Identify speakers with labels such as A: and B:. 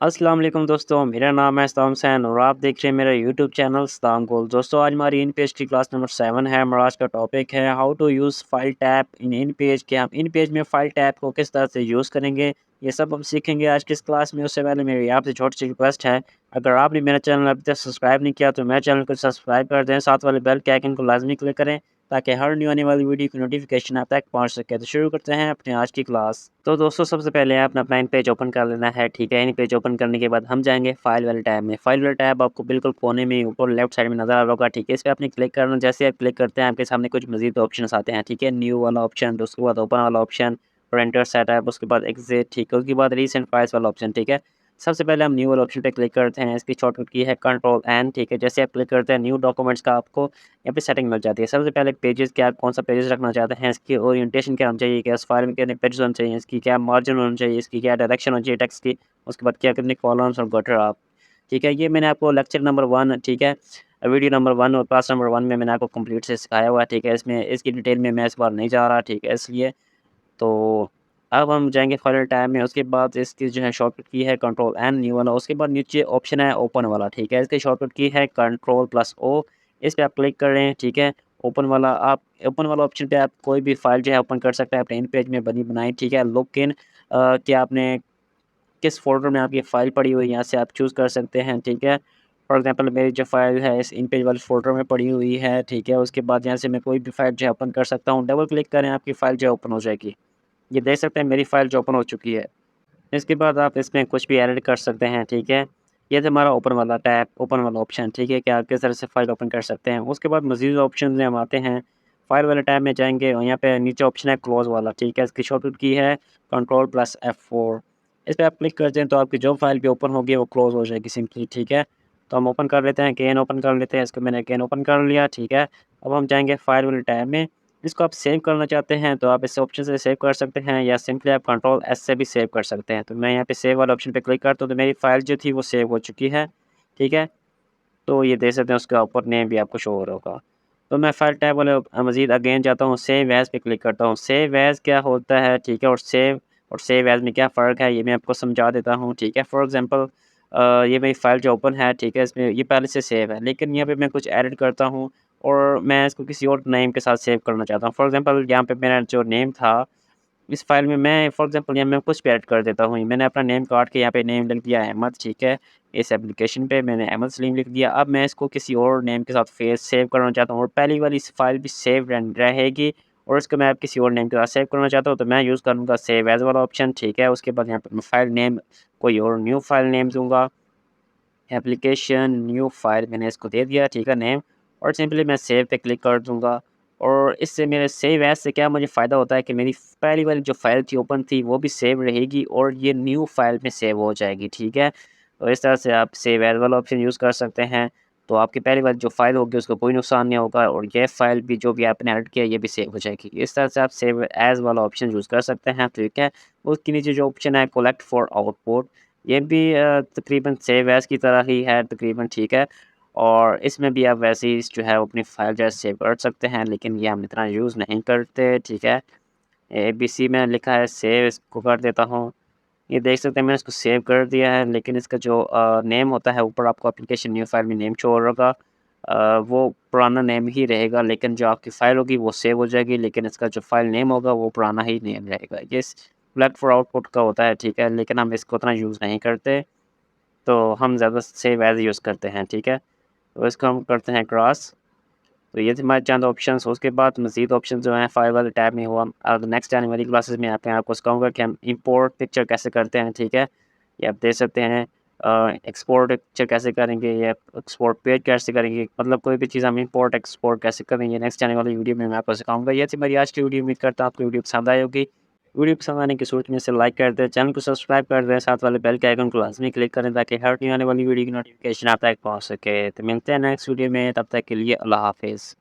A: अस्सलाम वालेकुम दोस्तों, मेरा नाम है सदाम हुसैन और आप देख रहे हैं मेरा यूट्यूब चैनल सदामगुल। दोस्तों आज हमारी इनपेज की क्लास नंबर 7 है। हमारा आज का टॉपिक है how to use file tab in InPage कि हम इनपेज में फाइल टैब को किस तरह से यूज़ करेंगे, ये सब हम सीखेंगे आज की इस क्लास में। उससे पहले मेरी आपसे छोटी सी रिक्वेस्ट है, अगर आपने मेरा चैनल अभी तक सब्सक्राइब नहीं किया तो मेरे चैनल को सब्सक्राइब कर दें, साथ वाले बेल के आइकन को लाजमी क्लिक करें ताकि हर न्यू आने वाली वीडियो की नोटिफिकेशन आप तक पहुंच सके। तो शुरू करते हैं अपने आज की क्लास। तो दोस्तों सबसे पहले आपने अपना इन पेज ओपन कर लेना है, ठीक है। इन पेज ओपन करने के बाद हम जाएंगे फाइल वाले टैब में। फाइल वाला टैब आपको बिल्कुल कोने में ऊपर लेफ्ट साइड में नजर आ रहा होगा, ठीक है। इस पर आपने क्लिक करना। जैसे आप क्लिक करते हैं आपके सामने कुछ मजीद ऑप्शन आते हैं, ठीक है। न्यू वाला ऑप्शन, उसके बाद ओपन वाला ऑप्शन, प्रिंटर सेटअप, उसके बाद एग्जिट, ठीक है। उसके बाद रीसेंट फाइल्स वाला ऑप्शन, ठीक है। सबसे पहले हम न्यू वाले ऑप्शन पे क्लिक करते हैं। इसकी शॉर्टकट की है कंट्रोल एन, ठीक है। जैसे आप क्लिक करते हैं न्यू डॉक्यूमेंट्स का आपको यहाँ पे सेटिंग मिल जाती है। सबसे पहले पेजेस क्या, आप कौन सा पेजेस रखना चाहते हैं, इसकी ओरिएंटेशन क्या होनी चाहिए, क्या इस फाइल में कितने पेजेस होने चाहिए, इसकी क्या मार्जिन होना चाहिए, इसकी क्या डायरेक्शन होनी चाहिए टेक्स्ट की, उसके बाद क्या कितने कॉलम्स और गटर आप, ठीक है। ये मैंने आपको लेक्चर नंबर 1, ठीक है, वीडियो नंबर 1 और क्लास नंबर 1 में मैंने आपको कंप्लीट से सिखाया हुआ है, ठीक है। इसमें इसकी डिटेल में मैं इस बार नहीं जा रहा, ठीक है। इसलिए तो अब हम जाएँगे फाइनल टैब में। उसके बाद इसकी जो है शॉर्टकट की है कंट्रोल एन, न्यू वाला। उसके बाद नीचे ऑप्शन है ओपन वाला, ठीक है। इसकी शॉर्टकट की है कंट्रोल प्लस ओ। इस पे आप क्लिक करें, ठीक है। ओपन वाला, आप ओपन वाला ऑप्शन पे आप कोई भी फाइल जो है ओपन कर सकते हैं अपने इन पेज में बनी बनाई, ठीक है। लेकिन कि आपने किस फ़ोल्डर में आपकी फ़ाइल पड़ी हुई है, यहाँ से आप चूज़ कर सकते हैं, ठीक है। फॉर एग्ज़ाम्पल मेरी जो फ़ाइल है इस इन पेज वाले फ़ोल्डर में पड़ी हुई है, ठीक है। उसके बाद यहाँ से मैं कोई भी फ़ाइल जो है ओपन कर सकता हूँ। डबल क्लिक करें, आपकी फ़ाइल जो है ओपन हो जाएगी। ये देख सकते हैं मेरी फ़ाइल जो ओपन हो चुकी है। इसके बाद आप इसमें कुछ भी एडिट कर सकते हैं, ठीक है। ये था हमारा ओपन वाला टैब, ओपन वाला ऑप्शन, ठीक है, कि आप किस तरह से फ़ाइल ओपन कर सकते हैं। उसके बाद मज़ीद ऑप्शंस में हम आते हैं। फ़ाइल वाले टैब में जाएँगे और यहाँ पे नीचे ऑप्शन है क्लोज़ वाला, ठीक है। इसकी शॉर्टकट की है कंट्रोल प्लस F4। इस पे आप क्लिक करते हैं तो आपकी जो फ़ाइल भी ओपन होगी वो क्लोज़ हो जाएगी सिंपली, ठीक है। तो हम ओपन कर लेते हैं, अगेन ओपन कर लेते हैं। इसको मैंने अगेन ओपन कर लिया, ठीक है। अब हम जाएँगे फ़ाइल वाले टैब में। इसको आप सेव करना चाहते हैं तो आप इस ऑप्शन से सेव कर सकते हैं या सिंपली आप कंट्रोल एस से भी सेव कर सकते हैं। तो मैं यहाँ पे सेव वाले ऑप्शन पे क्लिक करता हूँ तो मेरी फ़ाइल जो थी वो सेव हो चुकी है, ठीक है। तो ये देख सकते हैं उसका ऊपर नेम भी आपको शो हो रहा होगा। तो मैं फाइल टैब वाले मज़ीद अगेन जाता हूँ, सेव एज़ पे क्लिक करता हूँ। सेव एज़ क्या होता है, ठीक है, और सेव एज़ में क्या फ़र्क है ये मैं आपको समझा देता हूँ, ठीक है। फॉर एग्ज़ाम्पल ये मेरी फ़ाइल जो ओपन है, ठीक है, इसमें ये पहले से सेव है, लेकिन यहाँ पे मैं कुछ एडिट करता हूँ और मैं इसको किसी और नेम के साथ सेव करना चाहता हूँ। फॉर एग्ज़ाम्पल यहाँ पे मेरा जो नेम था इस फ़ाइल में, मैं फॉर एग्ज़ाम्पल यहाँ मैं कुछ भी ऐड कर देता हूँ। मैंने अपना नेम काट के यहाँ पे नेम लिख दिया अहमद, ठीक है। इस एप्लीकेशन पे मैंने अहमद सलीम लिख दिया। अब मैं इसको किसी और नेम के साथ सेव करना चाहता हूँ और पहली वाली फ़ाइल भी सेव रहेगी और इसको मैं अब किसी और नेम के साथ सेव करना चाहता हूँ तो मैं यूज़ करूँगा सेव एज़ वाला ऑप्शन, ठीक है। उसके बाद यहाँ पे मैं फ़ाइल नेम कोई और न्यू फ़ाइल नेम दूँगा। एप्लीकेशन न्यू फ़ाइल मैंने इसको दे दिया, ठीक है, नेम, और सिंपली मैं सेव पे क्लिक कर दूँगा। और इससे मेरे सेव एज़ से क्या मुझे फ़ायदा होता है कि मेरी पहली वाली जो फ़ाइल थी ओपन थी वो भी सेव रहेगी और ये न्यू फ़ाइल में सेव हो जाएगी, ठीक है। तो इस तरह से आप सेव एज़ वाला ऑप्शन यूज़ कर सकते हैं। तो आपकी पहली वाली जो फ़ाइल होगी उसको कोई नुकसान नहीं होगा और ये फ़ाइल भी जो भी आपने एडिट किया ये भी सेव हो जाएगी। इस तरह से आप सेव एज़ वाला ऑप्शन यूज़ कर सकते हैं, ठीक है। उसके नीचे जो ऑप्शन है कलेक्ट फॉर आउटपुट, ये भी तकरीबन सेव एज़ की तरह ही है तकरीबन, ठीक है। और इसमें भी आप वैसे ही जो है अपनी फ़ाइल जो है सेव कर सकते हैं, लेकिन ये हम इतना यूज़ नहीं करते, ठीक है। एबीसी में लिखा है सेव, इसको कर देता हूँ। ये देख सकते हैं मैंने इसको सेव कर दिया है, लेकिन इसका जो नेम होता है ऊपर आपको एप्लीकेशन न्यू फाइल में नेम शो हो रहा होगा, वो पुराना नेम ही रहेगा, लेकिन जो आपकी फ़ाइल होगी वो सेव हो जाएगी, लेकिन इसका जो फ़ाइल नेम होगा वो पुराना ही नेम रहेगा। ये सेलेक्ट फॉर आउटपुट का होता है, ठीक है, लेकिन हम इसको उतना यूज़ नहीं करते, तो हम ज़्यादा सेव एज़ यूज़ करते हैं, ठीक है। तो इसको हम करते हैं क्रॉस। तो ये थे हमारे चंद ऑप्शंस। उसके बाद मज़ीद ऑप्शन जो हैं फाइल वाले टैब में, वो हम नेक्स्ट आने वाली क्लासेस में आपको सिखाऊंगा कि हम इंपोर्ट पिक्चर कैसे करते हैं, ठीक है। ये आप देख सकते हैं एक्सपोर्ट पिक्चर कैसे करेंगे या एक्सपोर्ट पेज कैसे करेंगे, मतलब कोई भी चीज़ हम इंपोर्ट एक्सपोर्ट कैसे करेंगे, नेक्स्ट आने वाली वीडियो में मैं आपको सिखाऊंगा। ये थी मेरी आज की वीडियो। उम्मीद करता हूँ आपको वीडियो पसंद आई होगी। वीडियो पसंद आने की सूरत में इसे लाइक कर दें, चैनल को सब्सक्राइब कर दें, साथ वाले बेल के आइकन को लाजमी क्लिक करें ताकि हर न्यू आने वाली वीडियो की नोटिफिकेशन आप तक पहुँच सके। तो मिलते हैं नेक्स्ट वीडियो में, तब तक के लिए अल्लाह हाफिज़।